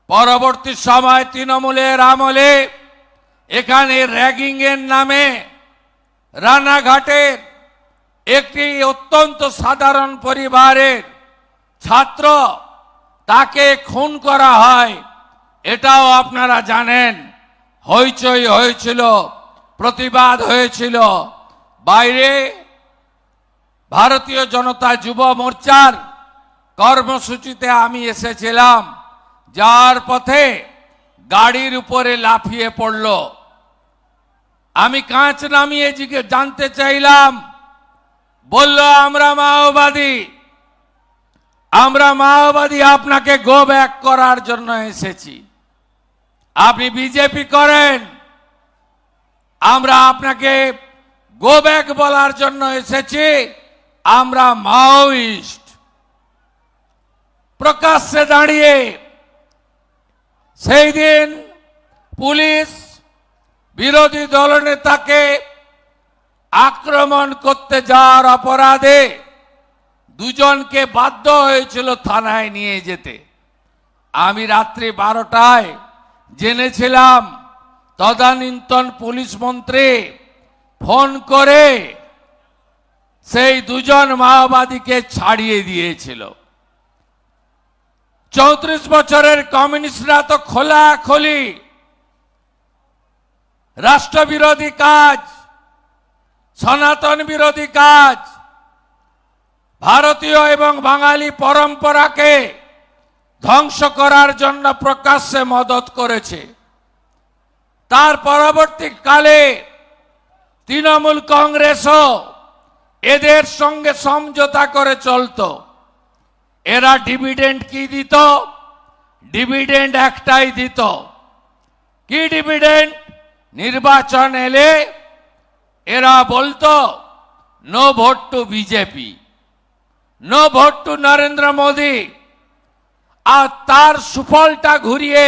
পরবর্তী সময় তৃণমূলের আমলে এখানে র্যাগিং এর নামে রানাঘাটের একটি অত্যন্ত সাধারণ পরিবারের ছাত্র তাকে খুন করা হয়, এটাও আপনারা জানেন। হইচই হয়েছিল, প্রতিবাদ হয়েছিল। বাইরে ভারতীয় জনতা যুব মোর্চার কর্মসূচিতে আমি এসেছিলাম, যাওয়ার পথে গাড়ির উপরে লাফিয়ে পড়ল। আমি কাঁচ নামিয়ে জানতে চাইলাম, বলল আমরা মাওবাদী, আপনাকে গো ব্যাক করার জন্য এসেছি। আপনি বিজেপি করেন, আমরা আপনাকে গো ব্যাক বলার জন্য এসেছি, আমরা মাওয়িস্ট। প্রকাশ্যে দাঁড়িয়ে সেই দিন পুলিশ বিরোধী দলনেতাকে আক্রমণ করতে যাওয়ার অপরাধে দুজনকে বাধ্য হয়েছিল থানায় নিয়ে যেতে। আমি রাত্রি 12টায় জেনেছিলাম তদানীন্তন পুলিশ মন্ত্রী ফোন করে সেই দুজন মাওবাদীকে ছাড়িয়ে দিয়েছিল। 34 বছরের কমিউনিস্টরা তো খোলাখুলি রাষ্ট্রবিরোধী কাজ, সনাতন বিরোধী কাজ, ভারতীয় এবং বাঙালি পরম্পরাকে ধ্বংস করার জন্য প্রকাশ্যে মদত করেছে। তার পরবর্তীকালে তৃণমূল কংগ্রেসও এদের সঙ্গে সমঝোতা করে চলত। এরা ডিভিডেন্ড কি দিত? ডিভিডেন্ড একটাই দিত। কি ডিভিডেন্ড? নির্বাচন এলে এরা বলতো no vote to BJP, no vote to Narendra Modi. আর তার সুফলটা ঘুরিয়ে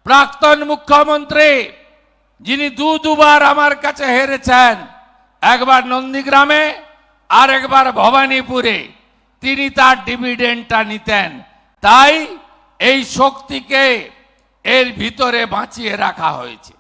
প্রাক্তন মুখ্যমন্ত্রী, যিনি দুবার আমার কাছে হেরেছেন, একবার নন্দীগ্রামে আর একবার ভবানীপুরে, তিনি তার ডিভিডেন্ডটা নিতেন। তাই এই শক্তিকে এর ভিতরে বাঁচিয়ে রাখা হয়েছে।